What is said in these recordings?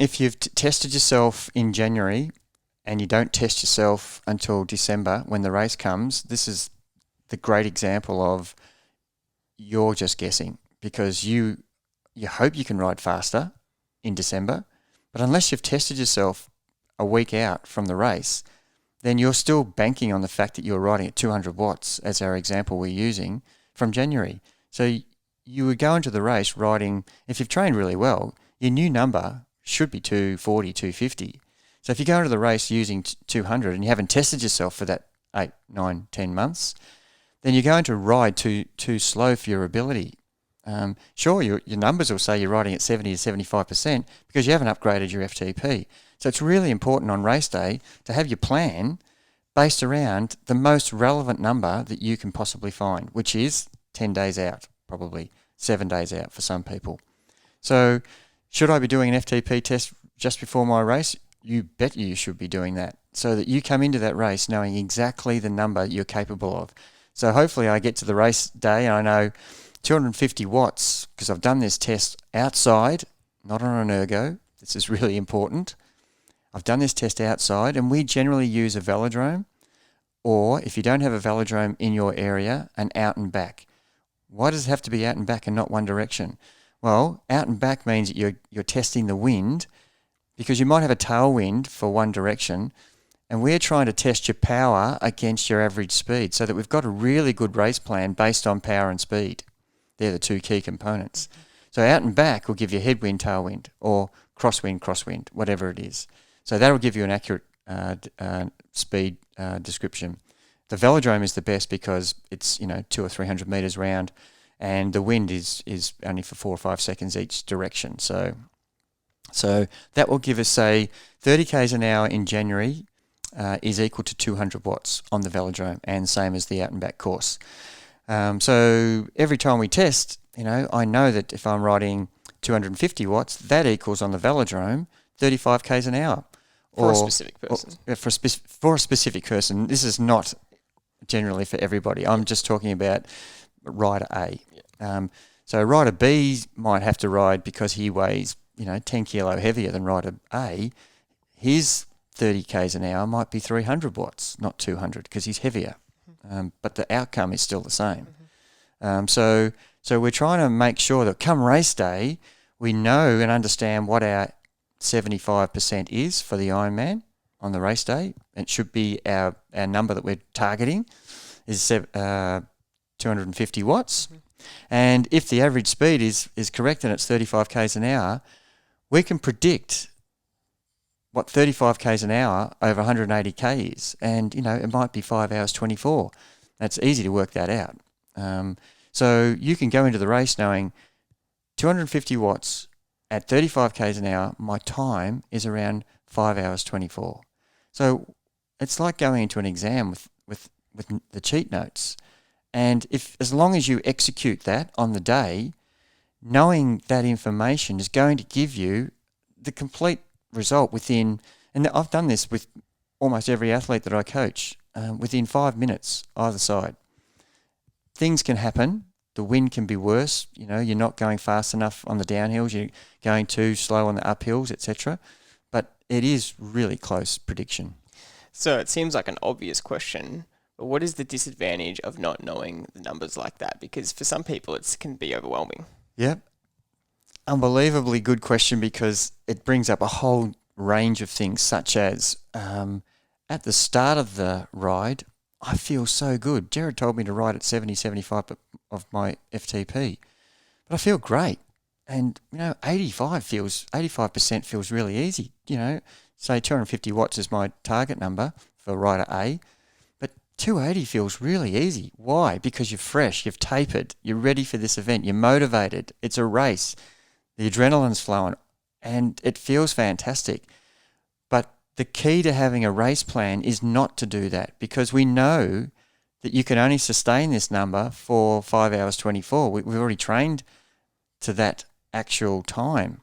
if you've tested yourself in January and you don't test yourself until December when the race comes, this is the great example of you're just guessing, because you hope you can ride faster in December, but unless you've tested yourself a week out from the race, then you're still banking on the fact that you're riding at 200 watts, as our example we're using, from January. So you would go into the race riding, if you've trained really well, your new number should be 240, 250. So if you go into the race using 200 and you haven't tested yourself for that 8, 9, 10 months, then you're going to ride too slow for your ability. Sure, your numbers will say you're riding at 70 to 75% because you haven't upgraded your FTP. So it's really important on race day to have your plan based around the most relevant number that you can possibly find, which is 10 days out, probably 7 days out for some people. So should I be doing an FTP test just before my race? You bet you should be doing that, so that you come into that race knowing exactly the number you're capable of. So hopefully I get to the race day and I know 250 watts because I've done this test outside, not on an ergo. This is really important. I've done this test outside, and we generally use a velodrome, or if you don't have a velodrome in your area, an out and back. Why does it have to be out and back and not one direction? Well, out and back means that you're testing the wind, because you might have a tailwind for one direction, and we're trying to test your power against your average speed so that we've got a really good race plan based on power and speed. They're the two key components. So out and back will give you headwind, tailwind, or crosswind, whatever it is. So that'll give you an accurate speed description. The velodrome is the best because it's 200 or 300 meters round, and the wind is only for 4 or 5 seconds each direction. So that will give us, say, 30 k's an hour in January is equal to 200 watts on the velodrome, and same as the out and back course. So every time we test, I know that if I'm riding 250 watts, that equals on the velodrome 35 k's an hour. For a specific person. For a specific person. This is not generally for everybody. I'm just talking about rider A. Yeah. So rider B might have to ride, because he weighs 10 kilo heavier than rider A. His 30 k's an hour might be 300 watts, not 200, because he's heavier. But the outcome is still the same. So we're trying to make sure that come race day, we know and understand what our 75% is for the Ironman on the race day. It should be our number that we're targeting is 250 watts. And if the average speed is correct and it's 35 k's an hour, we can predict what 35 k's an hour over 180 k is. And, it might be 5 hours 24. That's easy to work that out. So you can go into the race knowing 250 watts at 35 k's an hour, my time is around 5 hours 24. So it's like going into an exam with the cheat notes. And as long as you execute that on the day, knowing that information is going to give you the complete result within, and I've done this with almost every athlete that I coach, within 5 minutes either side. Things can happen. The wind can be worse. You're not going fast enough on the downhills. You're going too slow on the uphills, etc. But it is really close prediction. So it seems like an obvious question, but what is the disadvantage of not knowing the numbers like that? Because for some people, it can be overwhelming. Yeah. Unbelievably good question, because it brings up a whole range of things, such as at the start of the ride, I feel so good. Gerard told me to ride at 70, 75 of my FTP, but I feel great. And, 85% feels really easy. Say 250 watts is my target number for rider A, but 280 feels really easy. Why? Because you're fresh, you've tapered, you're ready for this event, you're motivated. It's a race. The adrenaline's flowing, and it feels fantastic. But the key to having a race plan is not to do that, because we know that you can only sustain this number for 5 hours 24. We've already trained to that actual time.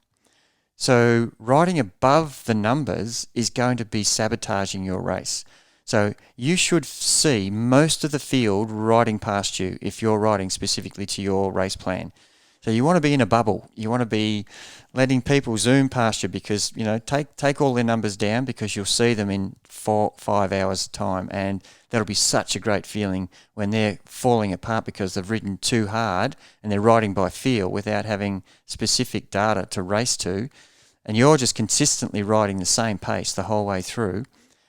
So riding above the numbers is going to be sabotaging your race. So you should see most of the field riding past you if you're riding specifically to your race plan. So you want to be in a bubble. You want to be letting people zoom past you because, take all their numbers down because you'll see them in 4-5 hours time. And that'll be such a great feeling when they're falling apart because they've ridden too hard and they're riding by feel without having specific data to race to. And you're just consistently riding the same pace the whole way through.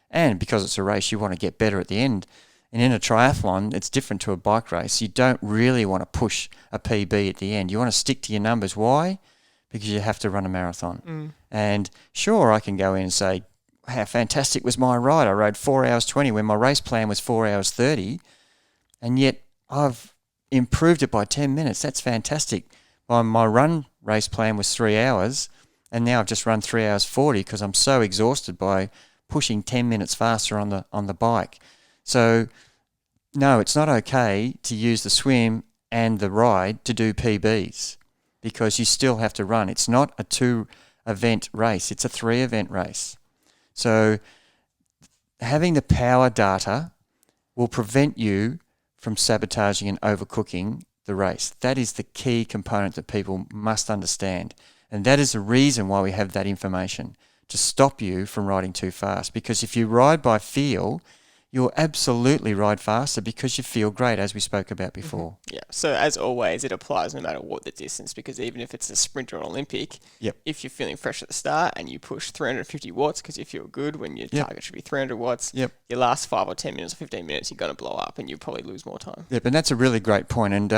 And because it's a race, you want to get better at the end. And in a triathlon, it's different to a bike race. You don't really want to push a PB at the end. You want to stick to your numbers. Why? Because you have to run a marathon. And sure, I can go in and say, how fantastic was my ride. I rode 4 hours 20 when my race plan was 4 hours 30. And yet I've improved it by 10 minutes. That's fantastic. My run race plan was 3 hours. And now I've just run 3 hours 40 because I'm so exhausted by pushing 10 minutes faster on the bike. So, no, it's not okay to use the swim and the ride to do PBs because you still have to run. It's not a 2-event race. It's a 3-event race. So having the power data will prevent you from sabotaging and overcooking the race. That is the key component that people must understand. And that is the reason why we have that information, to stop you from riding too fast. Because if you ride by feel, you'll absolutely ride faster because you feel great, as we spoke about before. Yeah. So as always, it applies no matter what the distance, because even if it's a sprint or an Olympic, if you're feeling fresh at the start and you push 350 watts because you feel good when your target should be 300 watts, your last 5 or 10 minutes or 15 minutes, you're going to blow up and you'll probably lose more time. Yep, and that's a really great point. And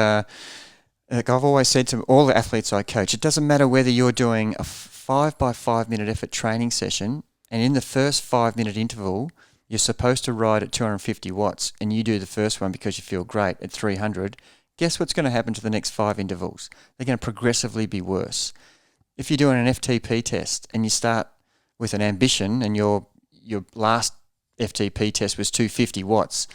like I've always said to all the athletes I coach, it doesn't matter whether you're doing a 5 by 5 minute effort training session and in the first 5-minute interval, you're supposed to ride at 250 watts and you do the first one because you feel great at 300. Guess what's going to happen to the next 5 intervals? They're going to progressively be worse. If you're doing an FTP test and you start with an ambition and your last FTP test was 250 watts,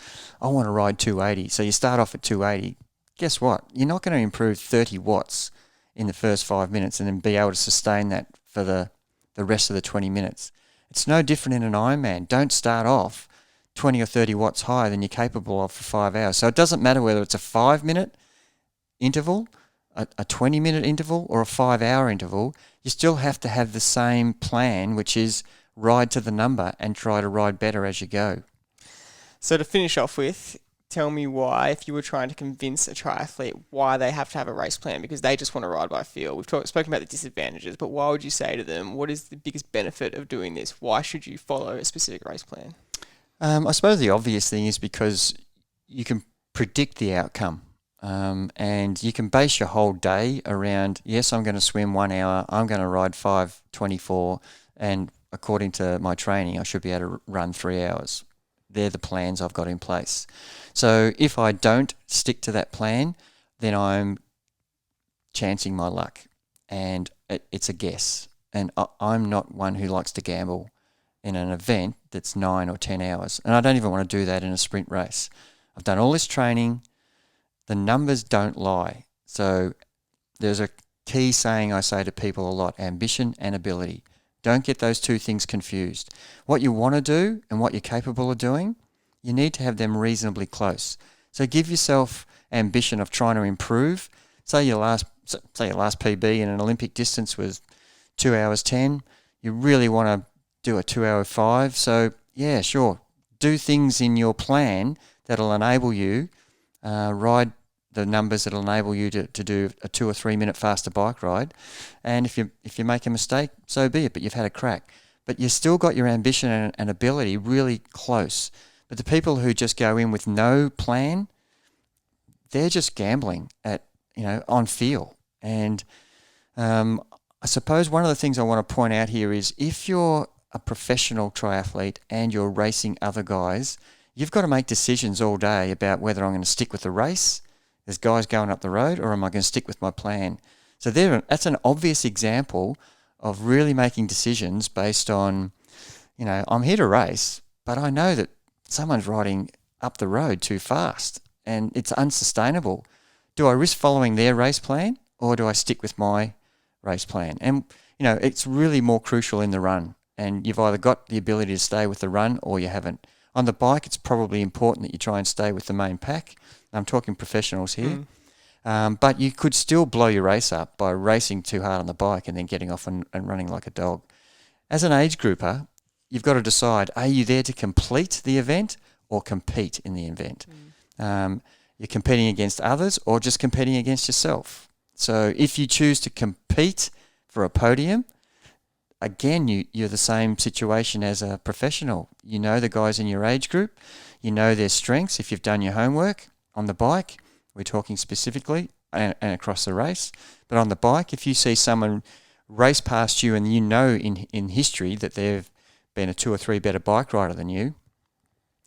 I want to ride 280. So you start off at 280. Guess what? You're not going to improve 30 watts in the first 5 minutes and then be able to sustain that for the rest of the 20 minutes. It's no different in an Ironman. Don't start off 20 or 30 watts higher than you're capable of for 5 hours. So it doesn't matter whether it's a 5-minute interval, a 20-minute interval, or a 5-hour interval. You still have to have the same plan, which is ride to the number and try to ride better as you go. So to finish off with, tell me why, if you were trying to convince a triathlete, why they have to have a race plan, because they just want to ride by feel. We've spoken about the disadvantages, but why would you say to them, what is the biggest benefit of doing this? Why should you follow a specific race plan? I suppose the obvious thing is because you can predict the outcome and you can base your whole day around, yes, I'm going to swim 1 hour, I'm going to ride 5:24, and according to my training, I should be able to run 3 hours. They're the plans I've got in place. So if I don't stick to that plan, then I'm chancing my luck and it's a guess. And I'm not one who likes to gamble in an event that's 9 or 10 hours. And I don't even want to do that in a sprint race. I've done all this training. The numbers don't lie. So there's a key saying I say to people a lot: ambition and ability. Don't get those two things confused. What you want to do and what you're capable of doing, you need to have them reasonably close. So give yourself ambition of trying to improve. Say your last PB in an Olympic distance was 2 hours 10. You really want to do a 2 hour 5. So yeah, sure. Do things in your plan that'll enable you ride the numbers that'll enable you to do a 2 or 3 minute faster bike ride. And if you make a mistake, so be it, but you've had a crack. But you've still got your ambition and ability really close. But the people who just go in with no plan, they're just gambling on feel. And I suppose one of the things I want to point out here is if you're a professional triathlete and you're racing other guys, you've got to make decisions all day about whether I'm going to stick with the race, there's guys going up the road, or am I going to stick with my plan? So that's an obvious example of really making decisions based on, I'm here to race, but I know that someone's riding up the road too fast and it's unsustainable. Do I risk following their race plan or do I stick with my race plan? And, it's really more crucial in the run. And you've either got the ability to stay with the run or you haven't. On the bike, it's probably important that you try and stay with the main pack. I'm talking professionals here. But you could still blow your race up by racing too hard on the bike and then getting off and running like a dog. As an age grouper, you've got to decide, are you there to complete the event or compete in the event? You're competing against others or just competing against yourself. So if you choose to compete for a podium, again, you're the same situation as a professional. You know the guys in your age group. You know their strengths if you've done your homework on the bike. We're talking specifically and across the race. But on the bike, if you see someone race past you and you know in history that they've been a 2 or 3 better bike rider than you,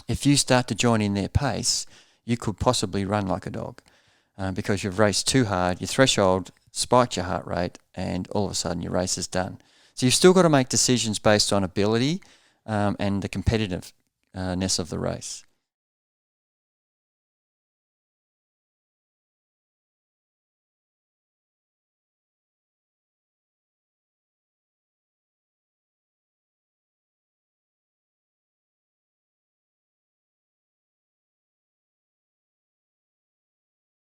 if you start to join in their pace, you could possibly run like a dog because you've raced too hard, your threshold spiked your heart rate, and all of a sudden your race is done. So you've still got to make decisions based on ability and the competitiveness of the race.